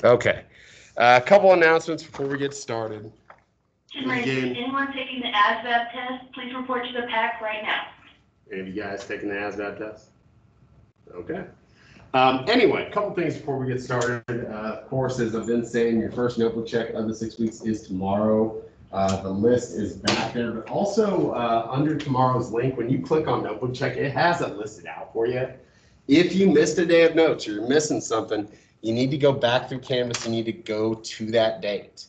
Okay. A couple announcements before we get started. Again, anyone taking the ASVAB test, please report to the PAC right now. Any of you guys taking the ASVAB test? Okay. Anyway, a couple things before we get started. Of course, as I've been saying, your first notebook check of the 6 weeks is tomorrow. The list is back there, but also under tomorrow's link, when you click on notebook check, it has it listed out for you. If you missed a day of notes or you're missing something, you need to go back through Canvas. You need to go to that date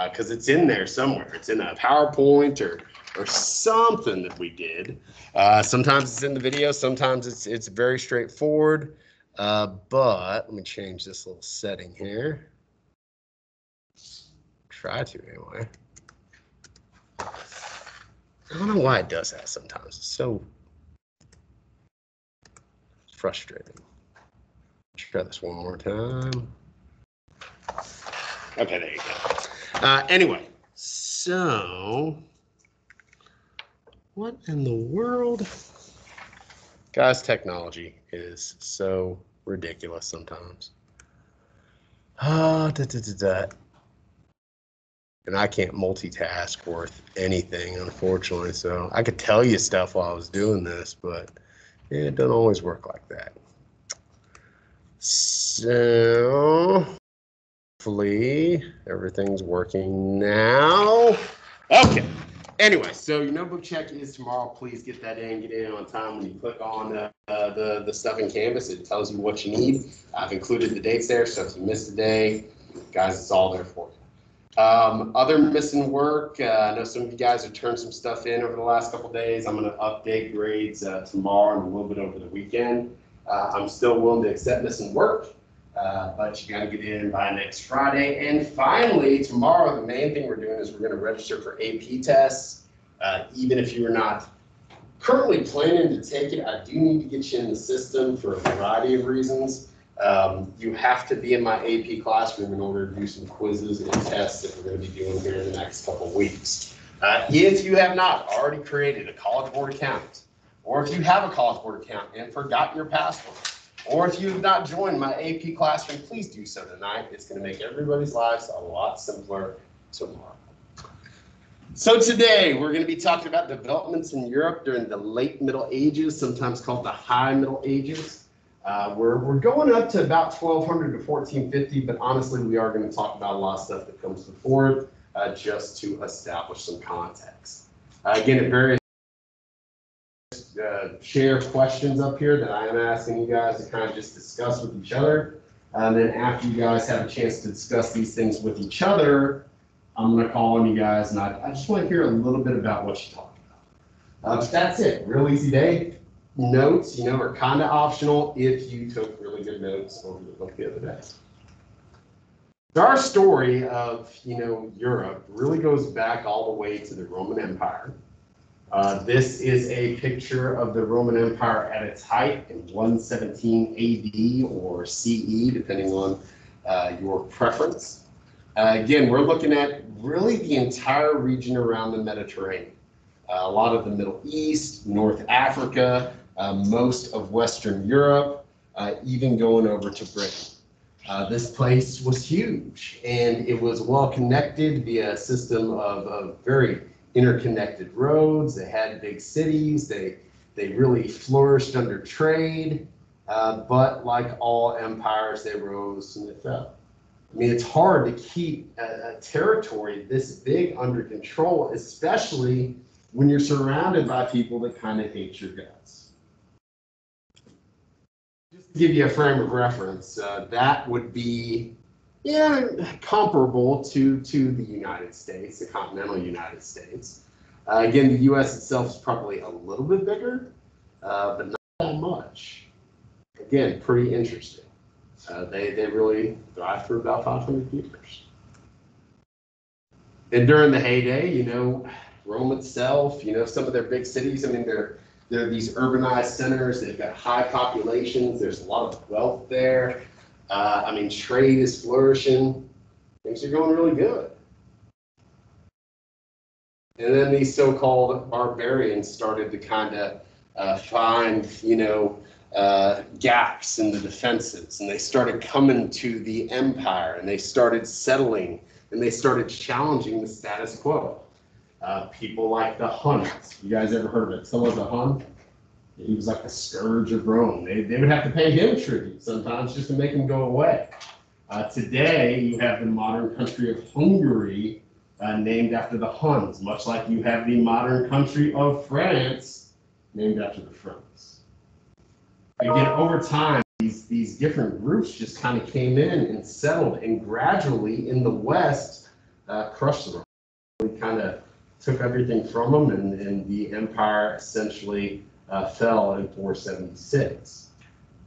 because it's in there somewhere. It's in a PowerPoint or something that we did. Sometimes it's in the video. Sometimes it's very straightforward. But let me change this little setting here. Try to anyway. I don't know why it does that sometimes. It's so frustrating. Let's try this one more time. Okay, there you go. Anyway, so what in the world? Guys, technology is so ridiculous sometimes. And I can't multitask worth anything, unfortunately. So I could tell you stuff while I was doing this, but it doesn't always work like that. So hopefully everything's working now. Okay. Anyway, so your notebook check is tomorrow. Please get that in. Get in on time. When you click on the stuff in Canvas, it tells you what you need. I've included the dates there, so if you missed a day, guys, it's all there for you. Other missing work, I know some of you guys have turned some stuff in over the last couple days. I'm going to update grades tomorrow and a little bit over the weekend. I'm still willing to accept missing work, but you got to get in by next Friday. And finally, tomorrow, the main thing we're doing is we're going to register for AP tests. Even if you are not currently planning to take it, I do need to get you in the system for a variety of reasons. You have to be in my AP classroom in order to do some quizzes and tests that we're going to be doing here in the next couple of weeks. If you have not already created a College Board account, or if you have a College Board account and forgot your password, or if you have not joined my AP classroom, please do so tonight. It's going to make everybody's lives a lot simpler tomorrow. So today we're going to be talking about developments in Europe during the late Middle Ages, sometimes called the High Middle Ages. We're going up to about 1200 to 1450, but honestly, we are going to talk about a lot of stuff that comes before it, just to establish some context. Again, at various share questions up here that I am asking you guys to kind of just discuss with each other. And then after you guys have a chance to discuss these things with each other, I'm going to call on you guys, and I just want to hear a little bit about what you talked about. But that's it. Real easy day. Notes, are kind of optional if you took really good notes over the book the other day. So our story of, Europe really goes back all the way to the Roman Empire. This is a picture of the Roman Empire at its height in 117 AD or CE, depending on your preference. Again, we're looking at really the entire region around the Mediterranean. A lot of the Middle East, North Africa, most of Western Europe, even going over to Britain. This place was huge, and it was well connected via a system of very interconnected roads. They had big cities. They really flourished under trade, but like all empires, they rose and they fell. I mean, it's hard to keep a territory this big under control, especially when you're surrounded by people that kind of hate your guts. Just to give you a frame of reference, that would be comparable to the United States, the continental United States. Again, the U.S. itself is probably a little bit bigger, but not that much. Again, pretty interesting. They really thrived for about 500 years. And during the heyday, Rome itself, some of their big cities, I mean, they're these urbanized centers. They've got high populations. There's a lot of wealth there. I mean, trade is flourishing. Things are going really good. And then these so-called barbarians started to kind of find, gaps in the defenses, and they started coming to the empire, and they started settling, and they started challenging the status quo. People like the Huns. You guys ever heard of Attila the Hun? He was like the scourge of Rome. They would have to pay him tribute sometimes just to make him go away. Today, you have the modern country of Hungary named after the Huns, much like you have the modern country of France named after the Franks. Again, over time, these different groups just kind of came in and settled, and gradually in the West crushed them. We kind of took everything from them, and the empire essentially fell in 476.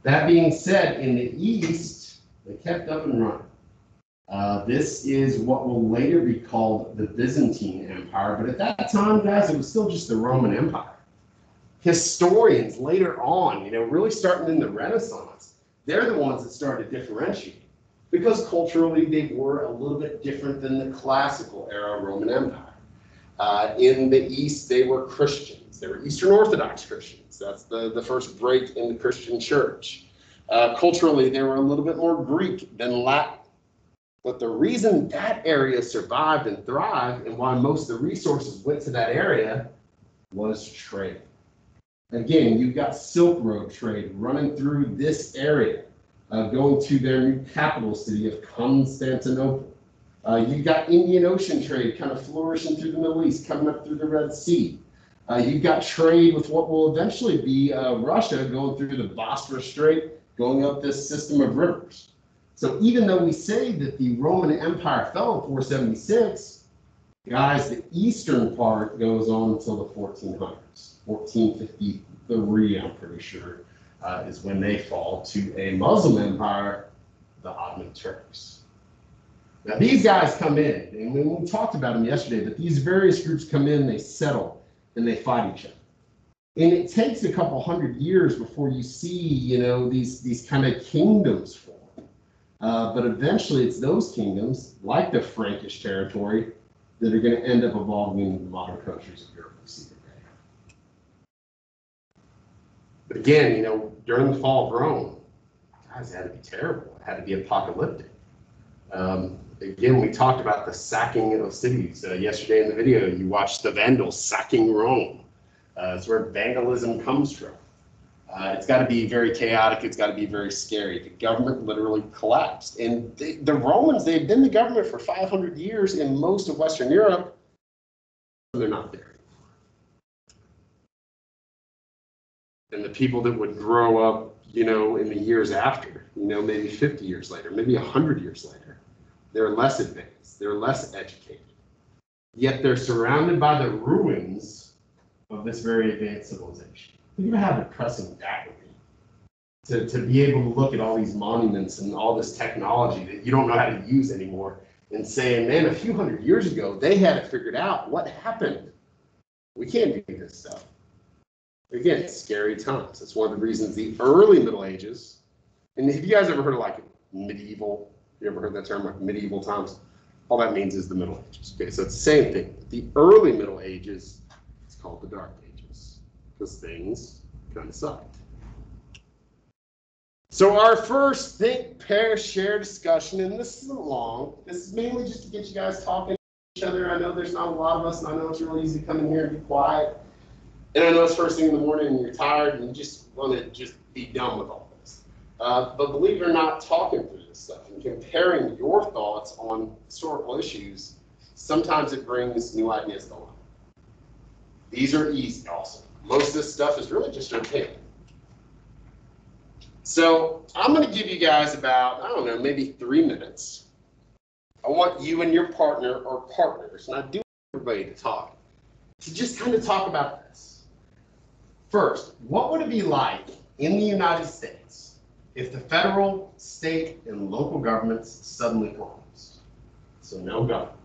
That being said, in the East, they kept up and running. This is what will later be called the Byzantine Empire, but at that time, guys, it was still just the Roman Empire. Historians later on, really starting in the Renaissance, they're the ones that started differentiating, because culturally they were a little bit different than the classical era Roman Empire. In the East, they were Christians. They were Eastern Orthodox Christians. That's the first break in the Christian church. Culturally, they were a little bit more Greek than Latin. But the reason that area survived and thrived, and why most of the resources went to that area, was trade. Again, you've got Silk Road trade running through this area, going to their new capital city of Constantinople. You've got Indian Ocean trade kind of flourishing through the Middle East, coming up through the Red Sea. You've got trade with what will eventually be Russia, going through the Bosphorus Strait, going up this system of rivers. So even though we say that the Roman Empire fell in 476, guys, the eastern part goes on until the 1400s. 1453, I'm pretty sure, is when they fall to a Muslim empire, the Ottoman Turks. Now these guys come in, and we talked about them yesterday, but these various groups come in, they settle, and they fight each other. And it takes a couple hundred years before you see, these kind of kingdoms form. But eventually it's those kingdoms, like the Frankish territory, that are going to end up evolving into the modern countries of Europe we see today. But again, during the fall of Rome, guys, it had to be terrible. It had to be apocalyptic. Again, we talked about the sacking of cities. Yesterday in the video, you watched the Vandals sacking Rome. It's where vandalism comes from. It's got to be very chaotic. It's got to be very scary. The government literally collapsed. And the Romans, they've been the government for 500 years in most of Western Europe. They're not there. And the people that would grow up, in the years after, maybe 50 years later, maybe 100 years later, they're less advanced. They're less educated. Yet they're surrounded by the ruins of this very advanced civilization. Think about how depressing that would be. To be able to look at all these monuments and all this technology that you don't know how to use anymore and saying, man, a few hundred years ago, they had it figured out. What happened? We can't do this stuff. Again, scary times. That's one of the reasons the early Middle Ages, and have you guys ever heard of medieval? You ever heard that term, like medieval times? All that means is the Middle Ages. Okay, so it's the same thing. The early Middle Ages, it's called the Dark Ages, because things kind of sucked. So our first think, pair, share discussion, and this isn't long. This is mainly just to get you guys talking to each other. I know there's not a lot of us, and I know it's really easy to come in here and be quiet. And I know it's first thing in the morning and you're tired and you just want to just be done with all this. But believe it or not, talking through this stuff and comparing your thoughts on historical issues, sometimes it brings new ideas to life. These are easy also. Most of this stuff is really just your opinion. So I'm going to give you guys about, maybe 3 minutes. I want you and your partner or partners, and I do want everybody to talk, to just kind of talk about this. First, what would it be like in the United States if the federal, state, and local governments suddenly closed? So no government,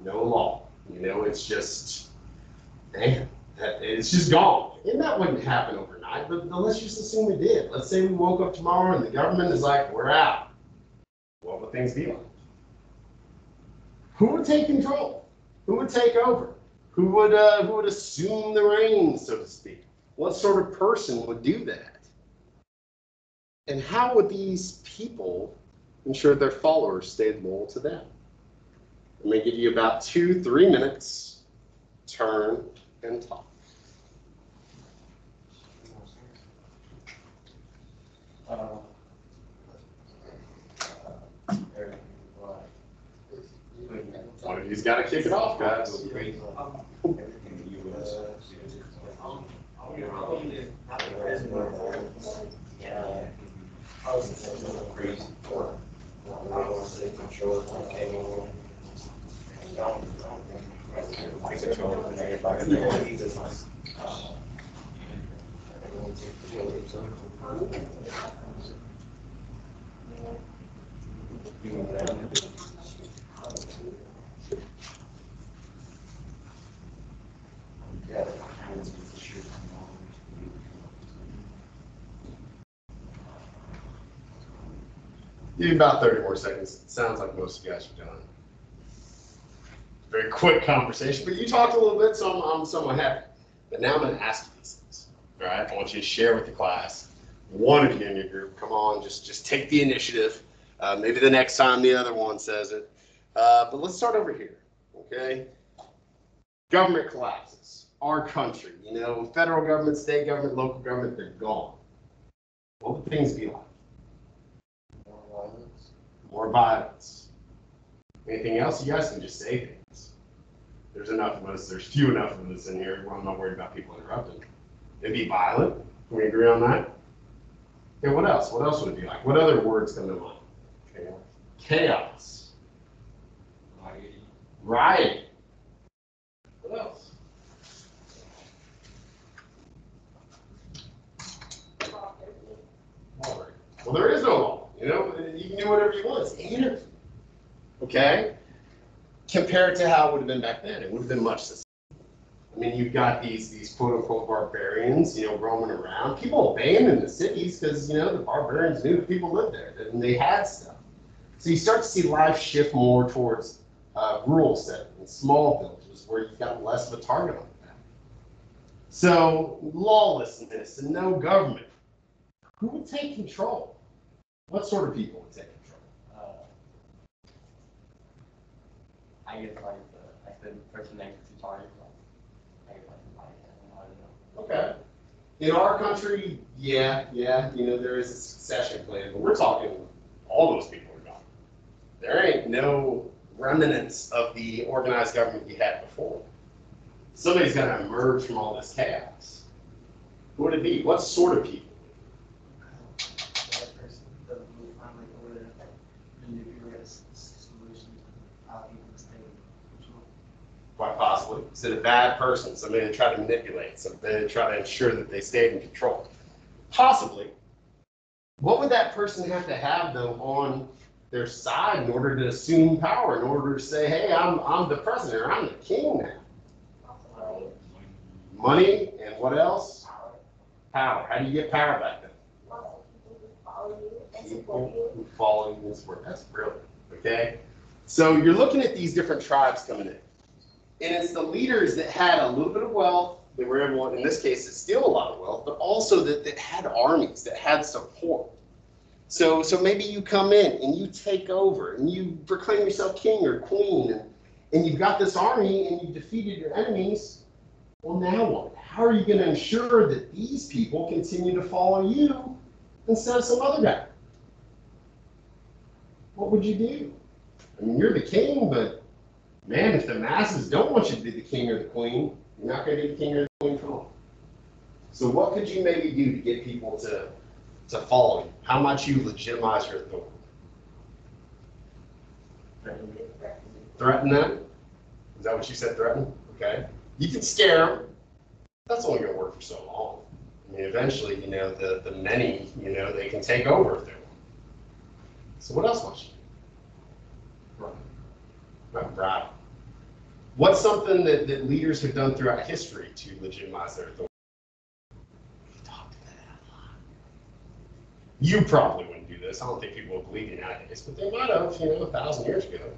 no law, it's just, it's just gone. And that wouldn't happen overnight, but let's just assume it did. Let's say we woke up tomorrow and the government is like, we're out. What would things be like? Who would take control? Who would take over? Who would assume the reins, so to speak? What sort of person would do that? And how would these people ensure their followers stayed loyal to them? I'm going to give you about 2-3 minutes. Turn and talk. One of you's got to kick it off, guys. Give you about 30 more seconds. It sounds like most of you guys are done. Very quick conversation, but you talked a little bit, so I'm somewhat happy. But now I'm going to ask you these things. All right, I want you to share with the class. One of you in your group, come on, just take the initiative. Maybe the next time the other one says it. But let's start over here, okay? Government collapses. Our country, federal government, state government, local government, they're gone. What would things be like? More violence. Anything else? You guys can just say things. There's enough of us. There's few enough of us in here where I'm not worried about people interrupting. It'd be violent. Can we agree on that? Okay, what else? What else would it be like? What other words come to mind? Chaos. Riot. What else? Well, there is no law. You can do whatever you want. It's anarchy. Okay? Compared to how it would have been back then, it would have been much the same. I mean, you've got these quote-unquote barbarians, roaming around. People abandoned the cities because, the barbarians knew that people lived there and they had stuff. So you start to see life shift more towards rural settings, small villages where you've got less of a target on your back. So lawlessness and no government. Who would take control? What sort of people would take control? I guess like the person next to target. Okay. In our country, yeah, there is a succession plan, but we're talking all those people are gone. There ain't no remnants of the organized government you had before. Somebody's got to emerge from all this chaos. Who would it be? What sort of people? Quite possibly. Is it a bad person? Somebody to try to manipulate, somebody to try to ensure that they stayed in control? Possibly. What would that person have to have, though, on their side in order to assume power, in order to say, hey, I'm the president, or I'm the king now? Money, and what else? Power. How do you get power back then? People who follow you and support. That's brilliant. Okay? So you're looking at these different tribes coming in. And it's the leaders that had a little bit of wealth, they were able, in this case, to steal a lot of wealth, but also that had armies, that had support. So maybe you come in and you take over and you proclaim yourself king or queen, and you've got this army and you've defeated your enemies. Well, now what? How are you going to ensure that these people continue to follow you instead of some other guy? What would you do? I mean, you're the king, but man, if the masses don't want you to be the king or the queen, you're not going to be the king or the queen for long. So what could you maybe do to get people to follow you? How might you legitimize your authority? Threaten them? Is that what you said, threaten? Okay. You can scare them. That's only going to work for so long. I mean, eventually, the many, they can take over if they want. So what else must you do? Right. Bribe. What's something that leaders have done throughout history to legitimize their authority? We talked about that a lot. You probably wouldn't do this. I don't think people will believe you nowadays, but they might have, 1,000 years ago.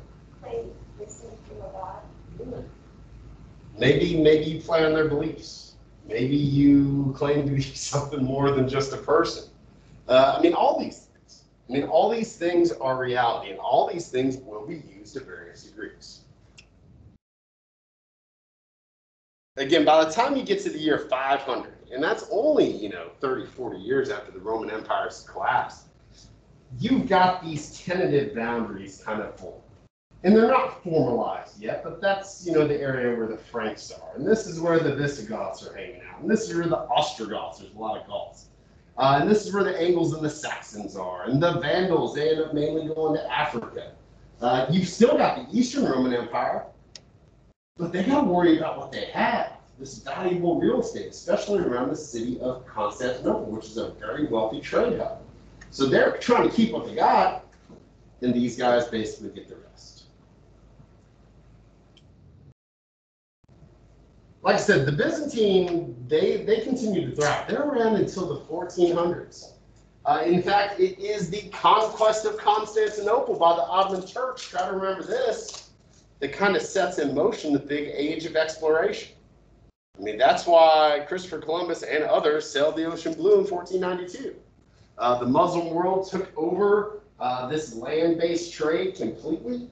Maybe you play on their beliefs. Maybe you claim to be something more than just a person. I mean, all these things. I mean, all these things are reality, and all these things will be used to various degrees. Again, by the time you get to the year 500, and that's only, 30, 40 years after the Roman Empire's collapse, you've got these tentative boundaries kind of formed. And they're not formalized yet, but that's, the area where the Franks are. And this is where the Visigoths are hanging out. And this is where the Ostrogoths, there's a lot of Goths. And this is where the Angles and the Saxons are. And the Vandals, they end up mainly going to Africa. You've still got the Eastern Roman Empire, but they got to worry about what they have. This valuable real estate, especially around the city of Constantinople, which is a very wealthy trade hub. So they're trying to keep what they got, and these guys basically get the rest. Like I said, the Byzantine, they continue to thrive. They're around until the 1400s. In fact, it is the conquest of Constantinople by the Ottoman Turks, try to remember this, that kind of sets in motion the big age of exploration. I mean, that's why Christopher Columbus and others sailed the ocean blue in 1492. The Muslim world took over this land-based trade completely,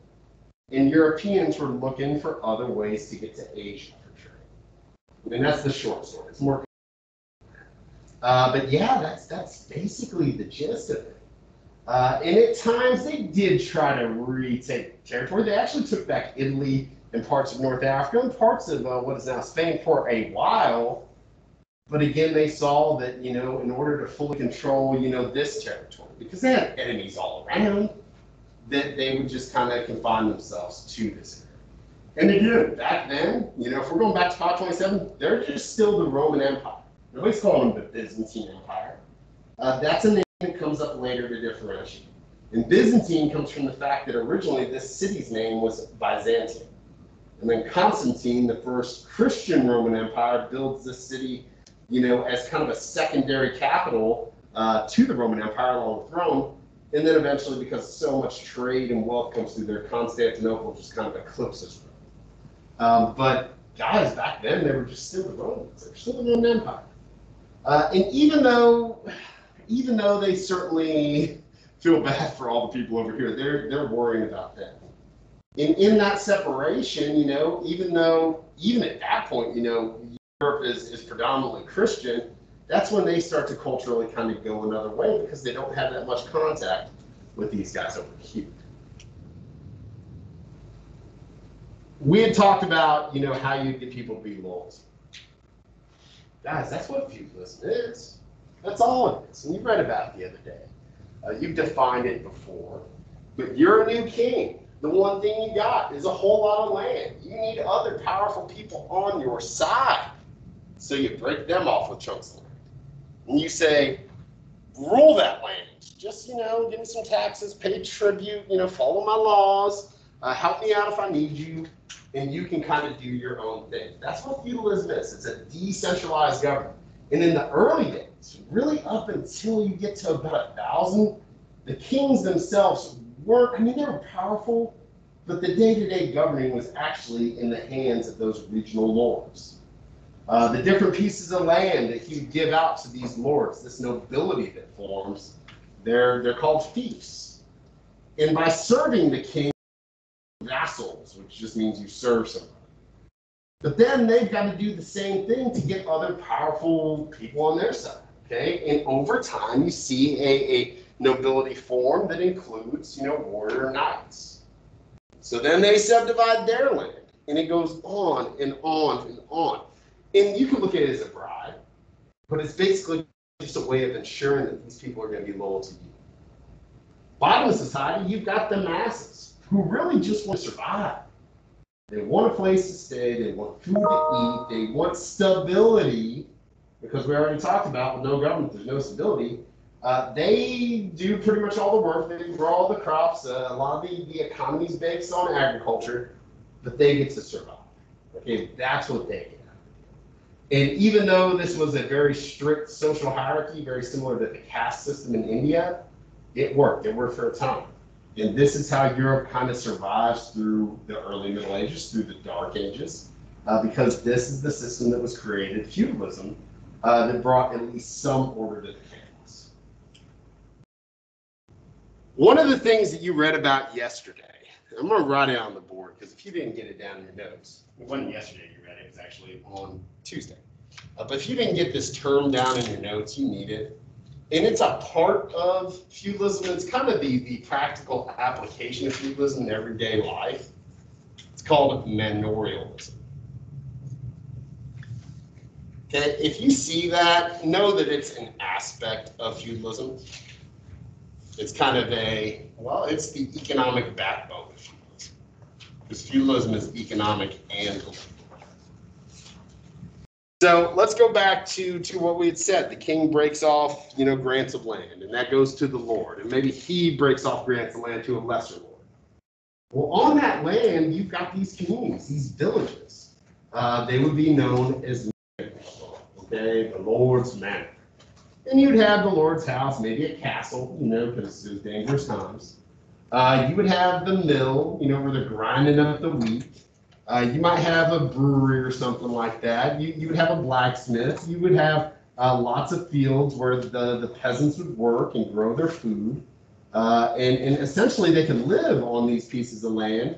and Europeans were looking for other ways to get to Asia for trade. I mean, that's the short story. It's more. But yeah, that's basically the gist of it. And at times they did try to retake territory. They actually took back Italy and parts of North Africa and parts of what is now Spain for a while. But again, they saw that, in order to fully control, this territory, because they had enemies all around, that they would just kind of confine themselves to this area. And again, back then, if we're going back to 527, they're just still the Roman Empire. Nobody's calling them the Byzantine Empire. That's a name that comes up later to differentiate. And Byzantine comes from the fact that originally this city's name was Byzantium. And then Constantine, the first Christian Roman Empire, builds this city, as kind of a secondary capital to the Roman Empire along with Rome. And then eventually, because so much trade and wealth comes through there, Constantinople just kind of eclipses Rome. But guys, back then, they were just still the Romans. They were still the Roman Empire. And even though they certainly feel bad for all the people over here, they're worrying about them. And in that separation, even at that point, Europe is predominantly Christian, that's when they start to culturally kind of go another way because they don't have that much contact with these guys over here. We had talked about, how you get people to be loyal. Guys, that's what feudalism is. That's all it is. And you read about it the other day. You've defined it before. But you're a new king. The one thing you got is a whole lot of land. You need other powerful people on your side. So you break them off with chunks of land. And you say, rule that land. Just, give me some taxes, pay tribute, follow my laws, help me out if I need you, and you can kind of do your own thing. That's what feudalism is. It's a decentralized government. And in the early days, really up until you get to about 1000, the kings themselves weren't, they were powerful, but the day-to-day governing was actually in the hands of those regional lords. The different pieces of land that he would give out to these lords, this nobility that forms, they're called fiefs. And by serving the king, vassals, which just means you serve somebody. But then they've got to do the same thing to get other powerful people on their side, okay? And over time, you see a nobility form that includes, warrior knights. So then they subdivide their land, and it goes on and on and on. And you can look at it as a bribe, but it's basically just a way of ensuring that these people are going to be loyal to you. Bottom of society, you've got the masses who really just want to survive. They want a place to stay, they want food to eat, they want stability, because we already talked about with no government, there's no stability. They do pretty much all the work, they grow all the crops, a lot of the economy is based on agriculture, but they get to survive. Okay, that's what they get. And even though this was a very strict social hierarchy, very similar to the caste system in India, it worked for a time. And this is how Europe kind of survives through the early Middle Ages, through the Dark Ages, because this is the system that was created, feudalism, that brought at least some order to the chaos. One of the things that you read about yesterday, I'm going to write it on the board because if you didn't get it down in your notes, it wasn't yesterday you read it, it was actually on Tuesday. But if you didn't get this term down in your notes, you need it. And it's a part of feudalism. It's kind of the practical application of feudalism in everyday life. It's called manorialism. Okay, if you see that, know that it's an aspect of feudalism. It's kind of it's the economic backbone of feudalism. Because feudalism is economic and political. So let's go back to what we had said. The king breaks off, grants of land, and that goes to the lord. And maybe he breaks off grants of land to a lesser lord. Well, on that land, you've got these communities, these villages. They would be known as the Lord's Manor. And you'd have the Lord's house, maybe a castle, because it was dangerous times. You would have the mill, where they're grinding up the wheat. You might have a brewery or something like that. You would have a blacksmith. You would have lots of fields where the peasants would work and grow their food. And essentially they could live on these pieces of land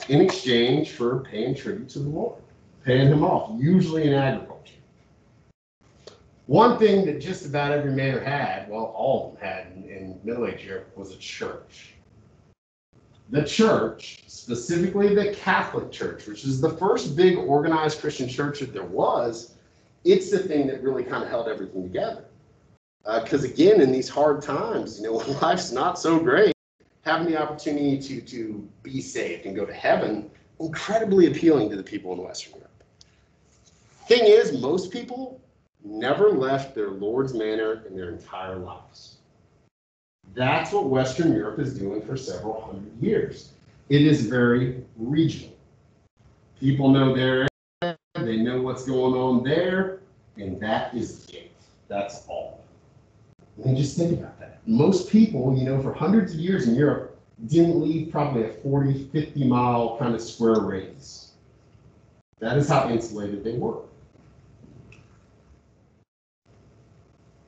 in exchange for paying tribute to the Lord, paying him off, usually in agriculture. One thing that just about every manor had, well, all of them had in Middle Age Europe, was a church. The church, specifically the Catholic Church, which is the first big organized Christian church that there was, it's the thing that really kind of held everything together. Because again, in these hard times, when life's not so great, having the opportunity to be saved and go to heaven, incredibly appealing to the people in Western Europe. Thing is, most people never left their Lord's Manor in their entire lives. That's what Western Europe is doing for several hundred years. It is very regional. People know their area, they know what's going on there, and that is it. That's all. And just think about that. Most people, for hundreds of years in Europe, didn't leave probably a 40, 50 mile kind of square radius. That is how insulated they were.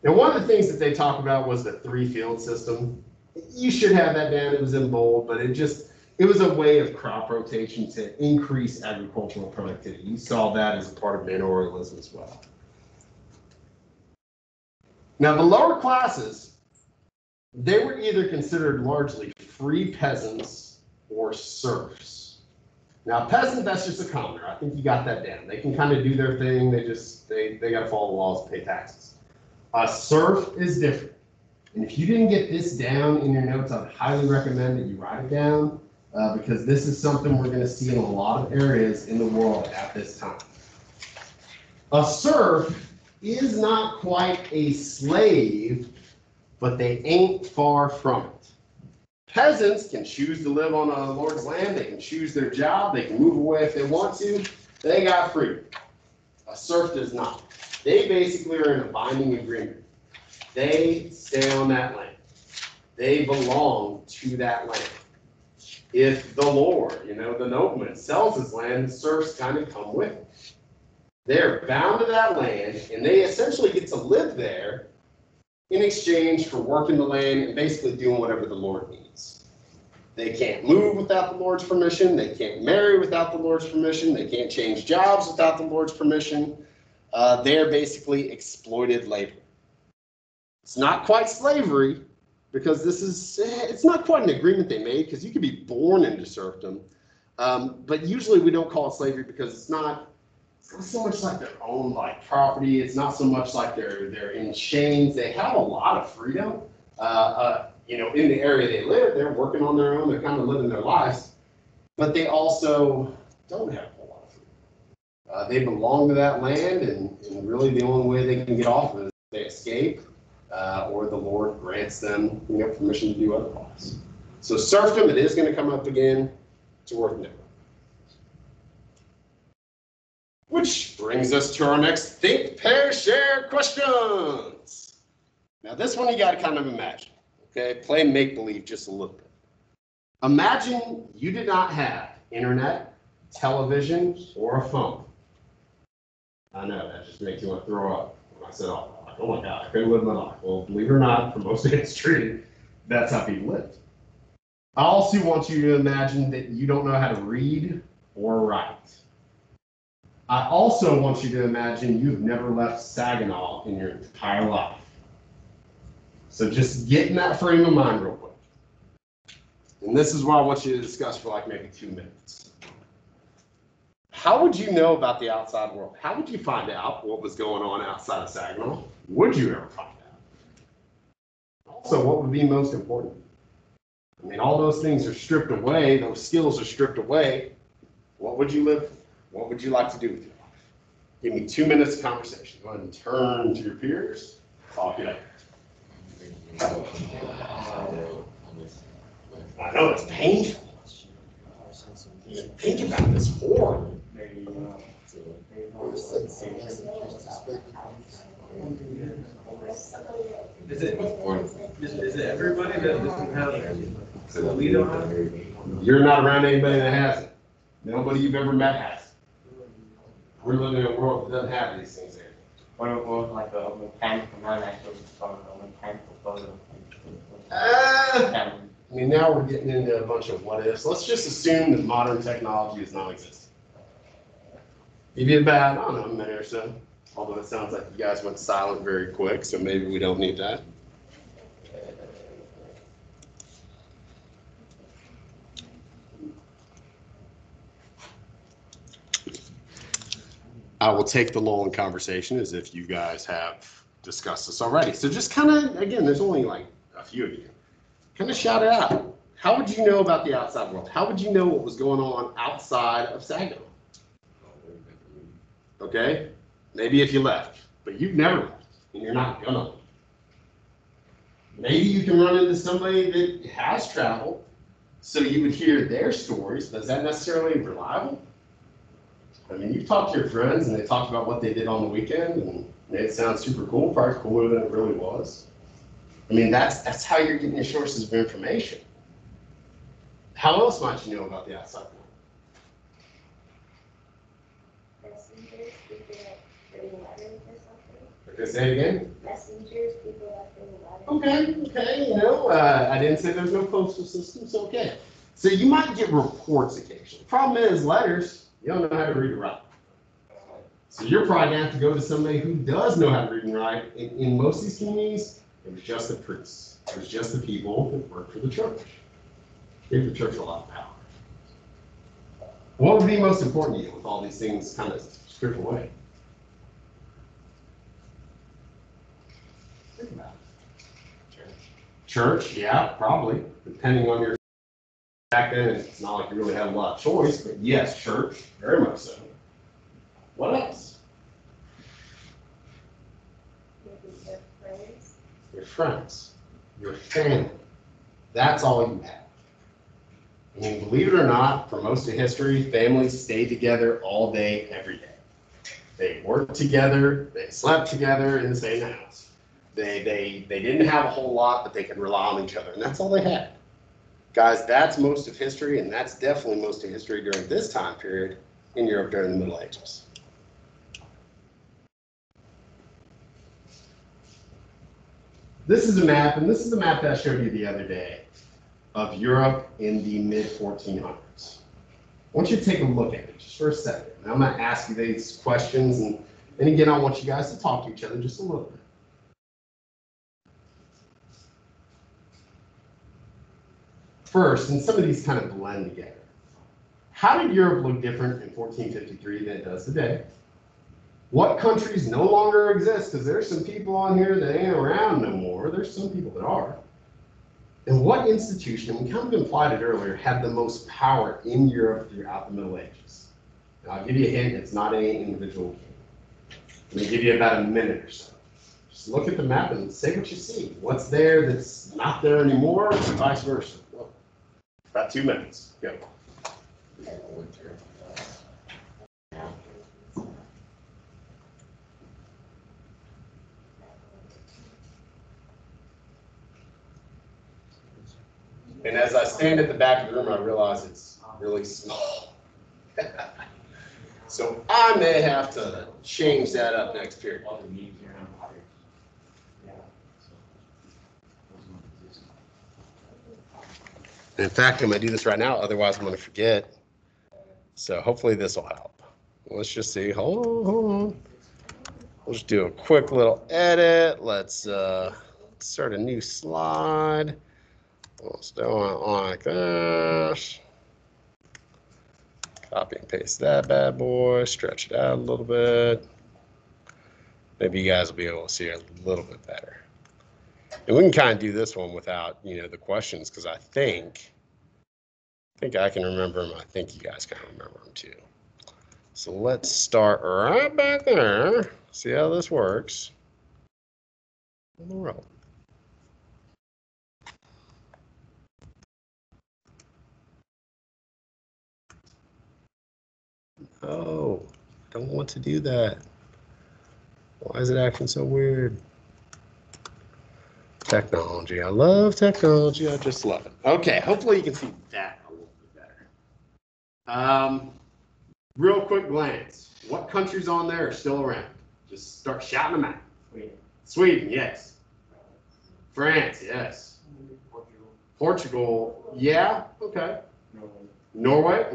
Now, one of the things that they talk about was the 3-field system. You should have that down. It was in bold, but it was a way of crop rotation to increase agricultural productivity. You saw that as a part of manorialism as well. Now, the lower classes, they were either considered largely free peasants or serfs. Now, peasant, that's just a commoner. I think you got that down. They can kind of do their thing. They got to follow the laws and pay taxes. A serf is different. And if you didn't get this down in your notes, I'd highly recommend that you write it down because this is something we're going to see in a lot of areas in the world at this time. A serf is not quite a slave, but they ain't far from it. Peasants can choose to live on a lord's land. They can choose their job. They can move away if they want to. They got freedom. A serf does not. They basically are in a binding agreement. They stay on that land. They belong to that land. If the lord, the nobleman, sells his land, the serfs kind of come with him. They're bound to that land, and they essentially get to live there in exchange for working the land and basically doing whatever the lord needs. They can't move without the lord's permission. They can't marry without the lord's permission. They can't change jobs without the lord's permission. They're basically exploited labor. It's not quite slavery because it's not quite an agreement they made because you could be born into serfdom. But usually we don't call it slavery because it's not so much like their own property. It's not so much like they're in chains. They have a lot of freedom. In the area they live, they're working on their own. They're kind of living their lives, but they also don't have a whole lot of freedom. They belong to that land, and really the only way they can get off of it is if they escape, or the Lord grants them permission to do otherwise. So serfdom, it is going to come up again. It's worth noting. Which brings us to our next think, pair, share questions. Now this one you got to kind of imagine. Okay, play make-believe just a little bit. Imagine you did not have internet, television, or a phone. I know, that just makes you want to throw up. When I said, oh my God, I couldn't live my life. Well, believe it or not, for most of history, that's how people lived. I also want you to imagine that you don't know how to read or write. I also want you to imagine you've never left Saginaw in your entire life. So just get in that frame of mind real quick. And this is what I want you to discuss for like maybe 2 minutes. How would you know about the outside world? How would you find out what was going on outside of Saginaw? Would you ever find out? Also, what would be most important? I mean, all those things are stripped away. Those skills are stripped away. What would you live for? What would you like to do with your life? Give me 2 minutes of conversation. Go ahead and turn to your peers. Talk it up. I know it's painful. Think about this horror. Is it everybody that doesn't have a lead on it? You're not around anybody that has it. Nobody you've ever met has it. We're living in a world that doesn't have these things in it. What like a mechanical, not actually from a mechanical photo? I mean, now we're getting into a bunch of what ifs. Let's just assume that modern technology is non-existent. Give you about, I don't know, a minute or so. Although it sounds like you guys went silent very quick, so maybe we don't need that. I will take the lull in conversation as if you guys have discussed this already. So just kind of, again, there's only like a few of you. Kind of shout it out. How would you know about the outside world? How would you know what was going on outside of Saginaw? Okay? Maybe if you left, but you've never left, and you're not gonna leave. Maybe you can run into somebody that has traveled, so you would hear their stories, but is that necessarily reliable? I mean, you've talked to your friends, and they talked about what they did on the weekend, and made it sound super cool, probably cooler than it really was. I mean, that's how you're getting your sources of information. How else might you know about the outside world? Messengers, people that bring letters or something. Okay, say it again. Messengers, people that bring letters. Okay, you know, I didn't say there's no postal system, so okay. So you might get reports occasionally. Problem is, letters, you don't know how to read or write. So you're probably going to have to go to somebody who does know how to read and write. In most of these communities, it was just the priests. It was just the people that worked for the church. Gave the church a lot of power. What would be most important to you with all these things kind of stripped away? Think about it. Church, yeah, probably. Depending on your back then, it's not like you really had a lot of choice, but yes, church, very much so. What else? Maybe their friends. Your friends, your family. That's all you have. I mean, believe it or not, for most of history, families stayed together all day, every day. They worked together, they slept together in the same house. They didn't have a whole lot, but they could rely on each other, and that's all they had. Guys, that's most of history, and that's definitely most of history during this time period in Europe during the Middle Ages. This is a map, and this is the map that I showed you the other day of Europe in the mid-1400s. I want you to take a look at it just for a second. And I'm going to ask you these questions, and again, I want you guys to talk to each other just a little bit. First, and some of these kind of blend together. How did Europe look different in 1453 than it does today? What countries no longer exist? Because there's some people on here that ain't around no more. There's some people that are. And what institution, and we kind of implied it earlier, had the most power in Europe throughout the Middle Ages? Now, I'll give you a hint, it's not any individual king. I'm going to give you about a minute or so. Just look at the map and say what you see. What's there that's not there anymore, and vice versa. Well, about 2 minutes. Go. And as I stand at the back of the room, I realize it's really small. So I may have to change that up next period. And in fact, I'm going to do this right now. Otherwise, I'm going to forget. So hopefully this will help. Let's just see. Hold on. We'll just do a quick little edit. Let's start a new slide. Let's do it like this. Copy and paste that bad boy. Stretch it out a little bit. Maybe you guys will be able to see it a little bit better. And we can kind of do this one without, the questions, because I think I can remember them. I think you guys can remember them too. So let's start right back there. See how this works. In the world. Oh, I don't want to do that. Why is it acting so weird? Technology. I love technology. I just love it. Okay, hopefully you can see that a little bit better. Real quick glance. What countries on there are still around? Just start shouting them out. Sweden, yes. France, yes. Portugal, yeah, okay. Norway,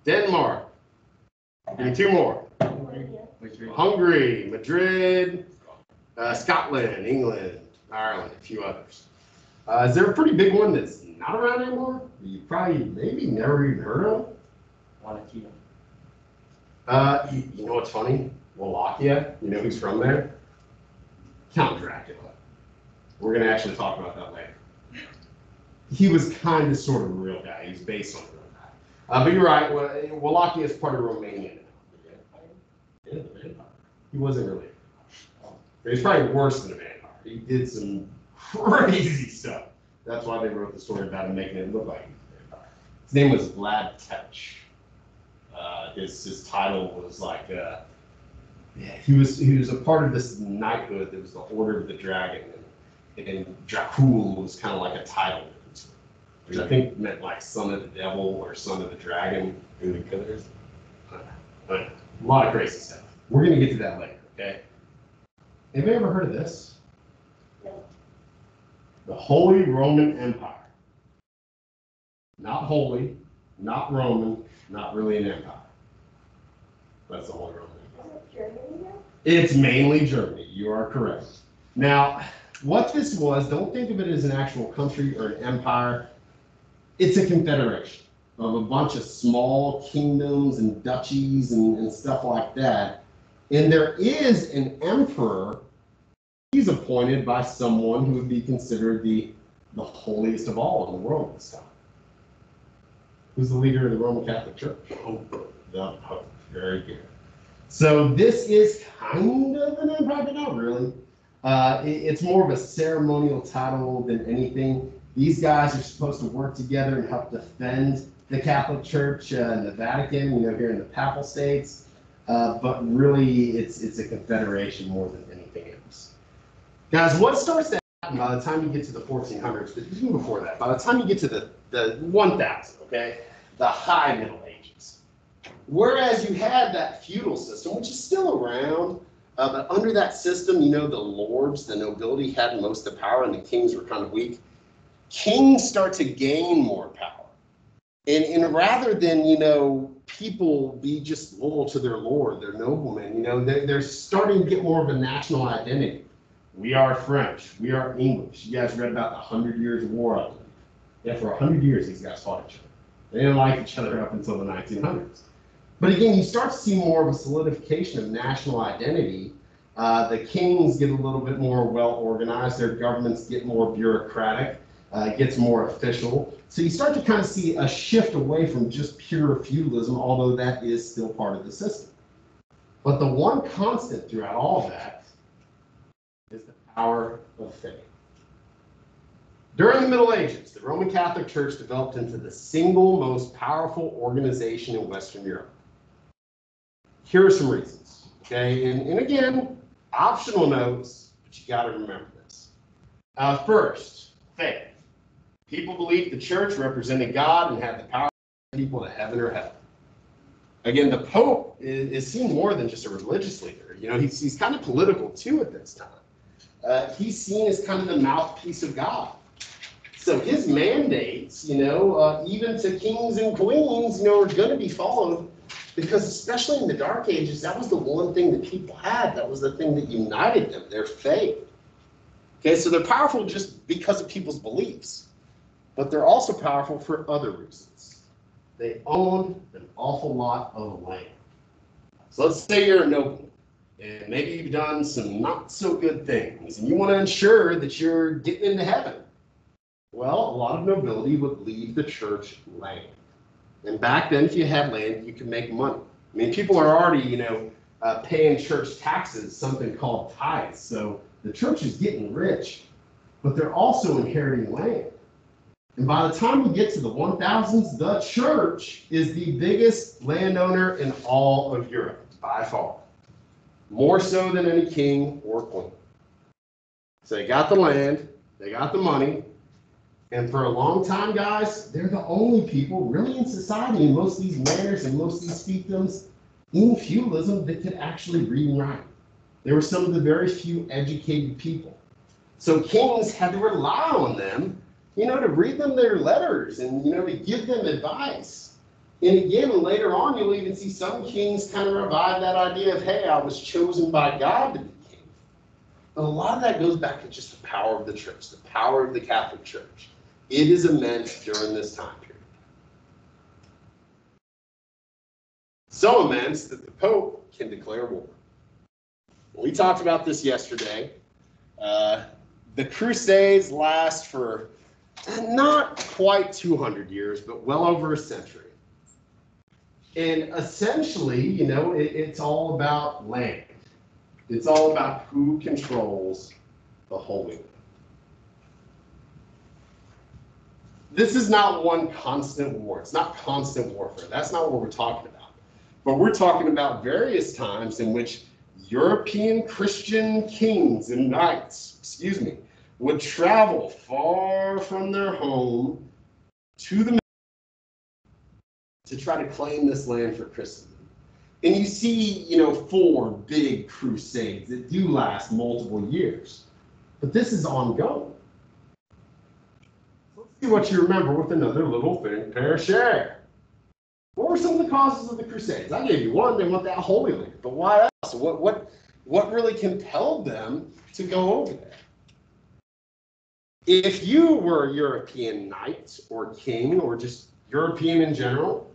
Denmark. Give me two more. Hungary, Madrid, Scotland, England, Ireland, a few others. Is there a pretty big one that's not around anymore? You probably maybe never even heard of? Wallachia. You know what's funny? Wallachia, you know who's from there? Count Dracula. We're going to actually talk about that later. He was kind of sort of a real guy. He was based on a real guy. But you're right. Wallachia is part of Romania now. He wasn't really. He was probably worse than a vampire. He did some crazy stuff. That's why they wrote the story about him, making it look like he was a vampire. His name was Vlad Tepes. His title was like, he was a part of this knighthood that was the Order of the Dragon, and Dracul was kind of like a title, which I think meant like son of the devil or son of the dragon. A lot of crazy stuff. We're gonna get to that later, okay? Anybody ever heard of this? No. The Holy Roman Empire. Not holy, not Roman, not really an empire. That's the Holy Roman Empire. Is it Germany now? It's mainly Germany. You are correct. Now, what this was, don't think of it as an actual country or an empire. It's a confederation of a bunch of small kingdoms and duchies and stuff like that. And there is an emperor. He's appointed by someone who would be considered the holiest of all in the world at this time. Who's the leader of the Roman Catholic Church? The Pope. Very good. So this is kind of an empire, but not really. It's more of a ceremonial title than anything. These guys are supposed to work together and help defend the Catholic Church and the Vatican, here in the Papal States. But really, it's a confederation more than anything else. Guys, what starts to happen by the time you get to the 1400s, but even before that, by the time you get to the 1000, okay, the high Middle Ages. Whereas you had that feudal system, which is still around, but under that system, the lords, the nobility had most of the power and the kings were kind of weak. Kings start to gain more power. And rather than, people be just loyal to their lord, their noblemen, they're starting to get more of a national identity. We are French. We are English. You guys read about the 100 Years' War, I believe. Yeah, for 100 years, these guys fought each other. They didn't like each other up until the 1900s. But again, you start to see more of a solidification of national identity. The kings get a little bit more well-organized. Their governments get more bureaucratic. Gets more official. So you start to kind of see a shift away from just pure feudalism, although that is still part of the system. But the one constant throughout all of that is the power of faith. During the Middle Ages, the Roman Catholic Church developed into the single most powerful organization in Western Europe. Here are some reasons, okay? And again, optional notes, but you got to remember this. First, faith. People believed the church represented God and had the power to send people to heaven or hell. Again, the Pope is seen more than just a religious leader. He's kind of political too at this time. He's seen as kind of the mouthpiece of God. So his mandates, even to kings and queens, are going to be followed, because especially in the Dark Ages, that was the one thing that people had. That was the thing that united them, their faith. Okay, so they're powerful just because of people's beliefs, but they're also powerful for other reasons. They own an awful lot of land. So let's say you're a nobleman, and maybe you've done some not so good things, and you want to ensure that you're getting into heaven. Well, a lot of nobility would leave the church land. And back then, if you had land, you could make money. I mean, people are already, paying church taxes, something called tithes. So the church is getting rich, but they're also inheriting land. And by the time we get to the 1000s, the church is the biggest landowner in all of Europe, by far. More so than any king or queen. So they got the land, they got the money, and for a long time, guys, they're the only people really in society, in most of these manors and most of these fiefdoms, in feudalism, that could actually read and write. They were some of the very few educated people. So kings had to rely on them, to read them their letters and, to give them advice. And again, later on, you'll even see some kings kind of revive that idea of, hey, I was chosen by God to be king. But a lot of that goes back to just the power of the church, the power of the Catholic Church. It is immense during this time period. So immense that the Pope can declare war. We talked about this yesterday. The Crusades last for not quite 200 years, but well over a century. And essentially, it's all about land. It's all about who controls the Holy Land. This is not one constant war. It's not constant warfare. That's not what we're talking about. But we're talking about various times in which European Christian kings and knights, would travel far from their home to the to try to claim this land for Christendom. And you see, 4 big crusades that do last multiple years. But this is ongoing. Let's see what you remember with another little thing, share. What were some of the causes of the Crusades? I gave you one. They want that Holy Land. But why else? What really compelled them to go over there? If you were a European knight or king or just European in general,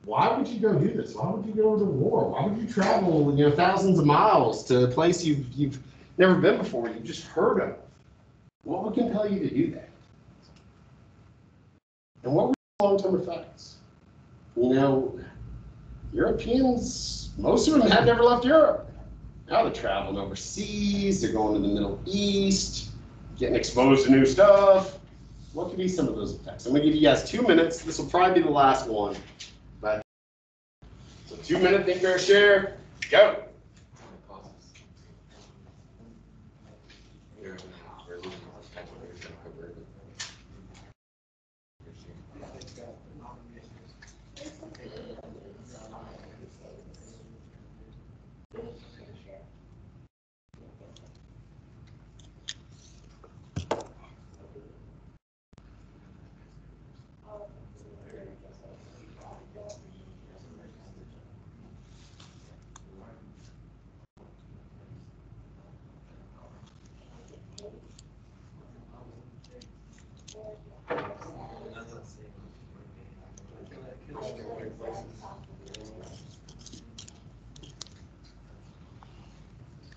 why would you go do this? Why would you go to war? Why would you travel, thousands of miles to a place you've never been before, you've just heard of? What would compel you to do that? And what were the long-term effects? Europeans, most of them had never left Europe. Now they're traveling overseas, they're going to the Middle East, getting exposed to new stuff. What could be some of those effects? I'm going to give you guys 2 minutes. This will probably be the last one. But so 2-minute think, bear, share. Go.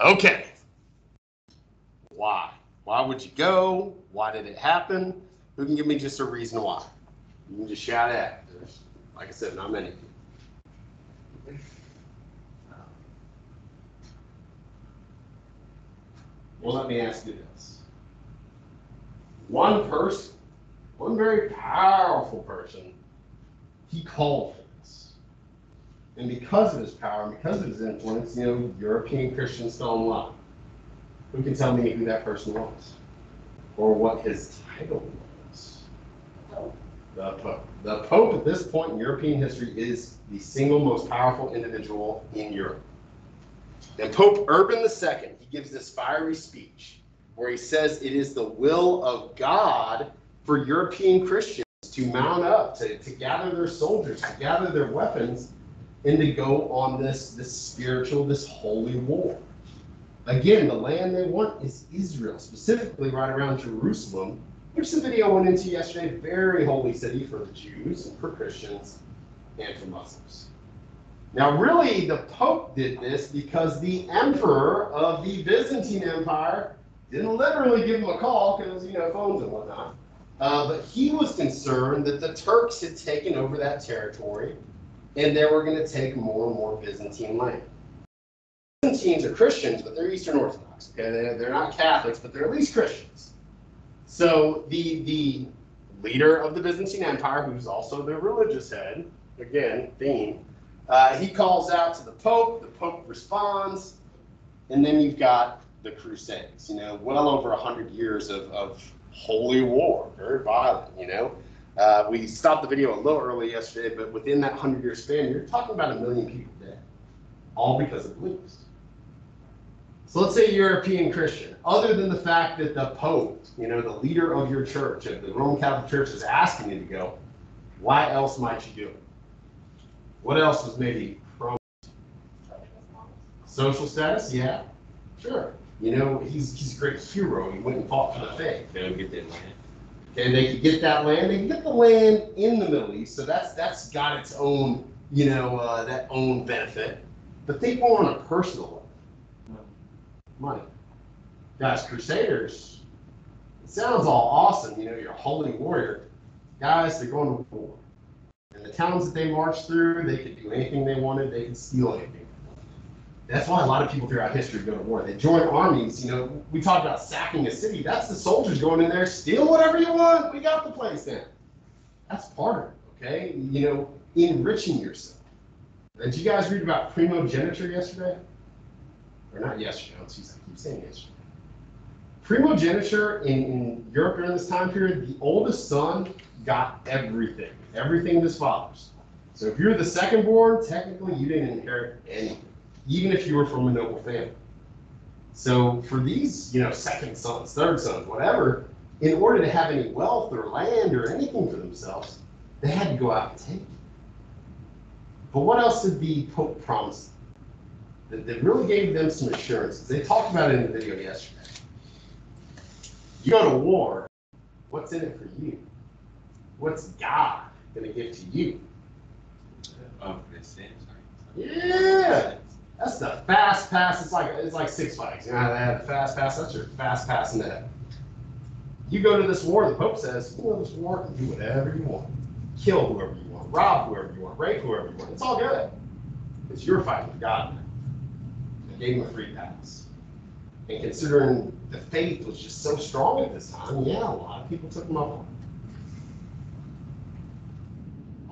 Okay. Why? Why would you go? Why did it happen? Who can give me just a reason why? You can just shout it out. There's, like I said, not many. Well, let me ask you this. One person, one very powerful person, he called for this. And because of his power, and because of his influence, European Christians fell in love. Who can tell me who that person was? Or what his title was? The Pope. The Pope at this point in European history is the single most powerful individual in Europe. And Pope Urban II, he gives this fiery speech where he says it is the will of God for European Christians to mount up, to gather their soldiers, to gather their weapons, and to go on this spiritual, this holy war. Again, the land they want is Israel, specifically right around Jerusalem, which the video went into yesterday. Very holy city for the Jews and for Christians and for Muslims. Now, really, the Pope did this because the emperor of the Byzantine Empire didn't literally give him a call because, you know, phones and whatnot. But he was concerned that the Turks had taken over that territory and they were going to take more and more Byzantine land. Byzantines are Christians, but they're Eastern Orthodox. Okay, they're not Catholics, but they're at least Christians. So the leader of the Byzantine Empire, who's also their religious head, again, theme, he calls out to the Pope responds, and then you've got the Crusades, you know, well over 100 years of holy war, very violent, you know. We stopped the video a little early yesterday, but within that 100-year span, you're talking about 1 million people dead, all because of beliefs. So let's say you're a European Christian, other than the fact that the Pope, you know, the leader of your church, of the Roman Catholic Church, is asking you to go, why else might you do it? What else was maybe pro? Social status? Yeah, sure. You know, he's a great hero. He went and fought for the faith. They don't get that land. Okay, they could get that land. They can get the land in the Middle East, so that's got its own, you know, that own benefit. But think more on a personal level. Money. Guys, Crusaders, it sounds all awesome. You know, you're a holy warrior. Guys, they're going to war. And the towns that they marched through, they could do anything they wanted. They could steal anything. That's why a lot of people throughout history go to war. They join armies. You know, we talk about sacking a city. That's the soldiers going in there, steal whatever you want. We got the place now. That's part of it, okay? You know, enriching yourself. Did you guys read about primogeniture yesterday? Or not yesterday, I keep saying yesterday. Primogeniture in Europe during this time period, the oldest son got everything of his father's. So if you're the second born, technically you didn't inherit anything, even if you were from a noble family. So for these, you know, second sons, third sons, whatever, in order to have any wealth or land or anything for themselves, they had to go out and take it. But what else did the Pope promise them? That really gave them some assurances. They talked about it in the video yesterday. You go to war, what's in it for you? What's God going to give to you? Yeah, that's the fast pass. It's like Six Flags. You know how they have the fast pass? That's your fast pass into heaven. You go to this war, the Pope says, you know, this war can do whatever you want. Kill whoever you want, rob whoever you want, rape whoever you want. It's all good. Because you're fighting with God now. They gave him a free pass. And considering the faith was just so strong at this time, yeah, a lot of people took him up on it.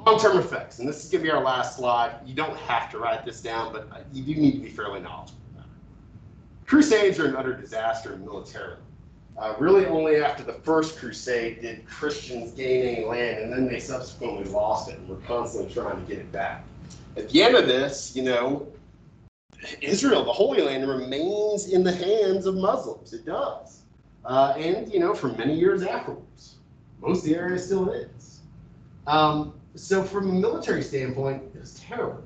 Long-term effects, and this is going to be our last slide. You don't have to write this down, but you do need to be fairly knowledgeable about it. Crusades are an utter disaster militarily. Really only after the first crusade did Christians gain any land, and then they subsequently lost it and were constantly trying to get it back. At the end of this, you know, Israel, the Holy Land, remains in the hands of Muslims. It does. And, you know, for many years afterwards. Most of the area still is. So from a military standpoint, it was terrible.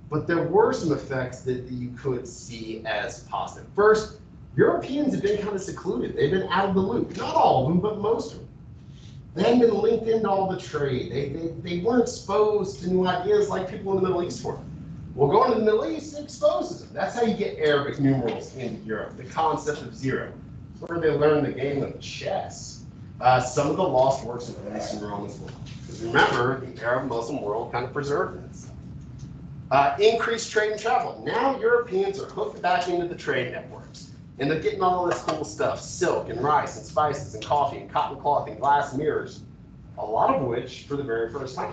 But there were some effects that you could see as positive. First, Europeans have been kind of secluded. They've been out of the loop. Not all of them, but most of them. They hadn't been linked into all the trade. They weren't exposed to new ideas like people in the Middle East were. Well, going to the Middle East exposes them. That's how you get Arabic numerals into Europe, the concept of zero. It's where they learn the game of chess. Some of the lost works of Greece and Rome as well. Because remember, the Arab Muslim world kind of preserved this. Increased trade and travel. Now Europeans are hooked back into the trade networks. And they're getting all this cool stuff, silk and rice and spices and coffee and cotton cloth and glass mirrors, a lot of which for the very first time.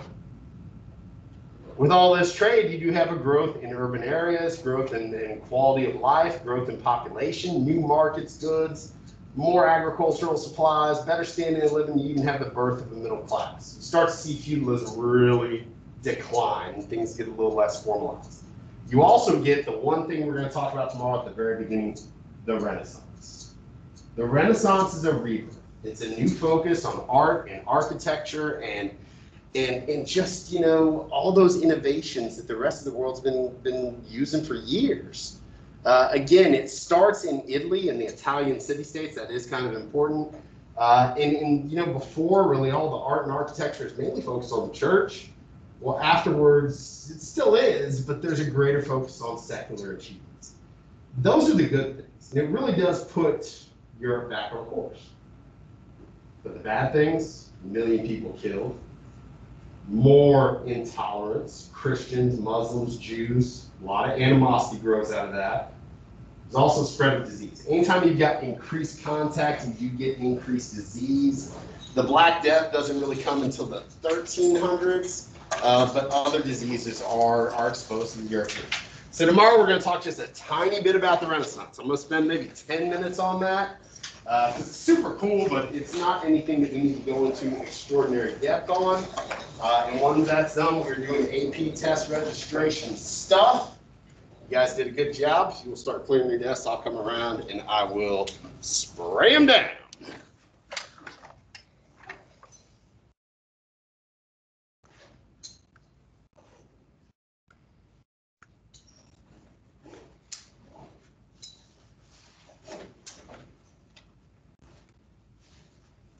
With all this trade, you do have a growth in urban areas, growth in quality of life, growth in population, new markets, goods, more agricultural supplies, better standing of living. You even have the birth of the middle class. You start to see feudalism really decline and things get a little less formalized. You also get the one thing we're going to talk about tomorrow at the very beginning, the Renaissance. The Renaissance is a rebirth. It's a new focus on art and architecture and just, you know, all those innovations that the rest of the world's been using for years. Again, it starts in Italy and the Italian city-states. That is kind of important. And you know, before really all the art and architecture is mainly focused on the church. Well, afterwards, it still is, but there's a greater focus on secular achievements. Those are the good things. And it really does put Europe back on course. But the bad things, 1 million people killed, more intolerance, Christians, Muslims, Jews, a lot of animosity grows out of that. There's also spread of disease. Anytime you've got increased contact, you get increased disease. The Black Death doesn't really come until the 1300s, but other diseases are exposed to the Europeans. So tomorrow we're going to talk just a tiny bit about the Renaissance. I'm going to spend maybe 10 minutes on that. It's super cool, but it's not anything that we need to go into extraordinary depth on. And once that's done, we're doing AP test registration stuff. You guys did a good job. You'll start clearing your desks. I'll come around and I will spray them down.